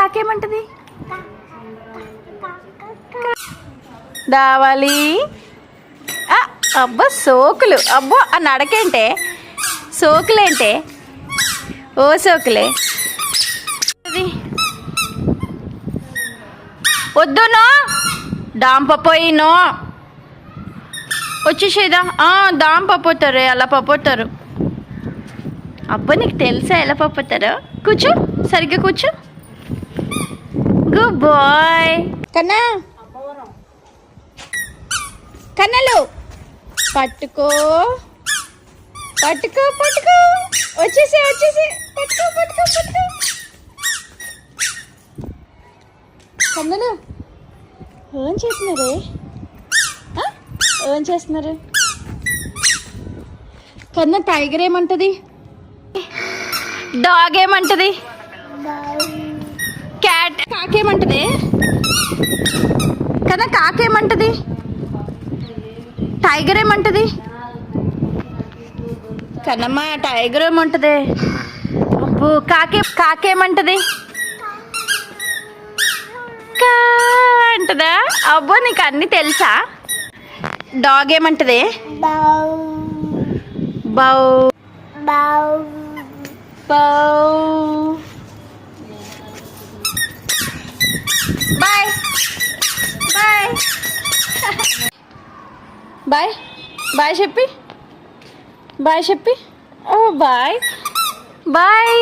కాకేమంటది? దావాలి. అబ్బా సోకులు. అబ్బో ఆ నడకేంటే, సోకులేంటే? ఓ సోకులే. వద్దునో దాంపపోయినో వచ్చేసేదా? దాంపపోతారు, ఎలా పపోతారు? అబ్బా నీకు తెలుసా ఎలా పపోతారో? కూర్చో, సరిగ్గా కూర్చో. Good boy. కన్నా కన్నలు పట్టుకో పట్టుకో పట్టుకో. వచ్చేసే పట్టుకో పట్టుకో పట్టుకో. కన్నలు ఏం చేస్తున్నారే? ఏం చేస్తున్నారు? కన్నా టైగర్ ఏమంటది? డాగ్ ఏమంటది? క్యాట్. కాకేమంటది? కన్నా కాకేమంటది? టైగర్ ఏమంటది? కన్నమ్మ టైగర్ ఏమంటది? అబ్బో కాకేమంటది? కా అంటదా? అబ్బో నీకు అన్నీ తెలుసా? డాగ్ ఏమంటది? బౌ బౌ బౌ. బాయ్ బాయ్ బాయ్ బాయ్ చెప్పి, బాయ్ చెప్పి. ఓ బాయ్ బాయ్.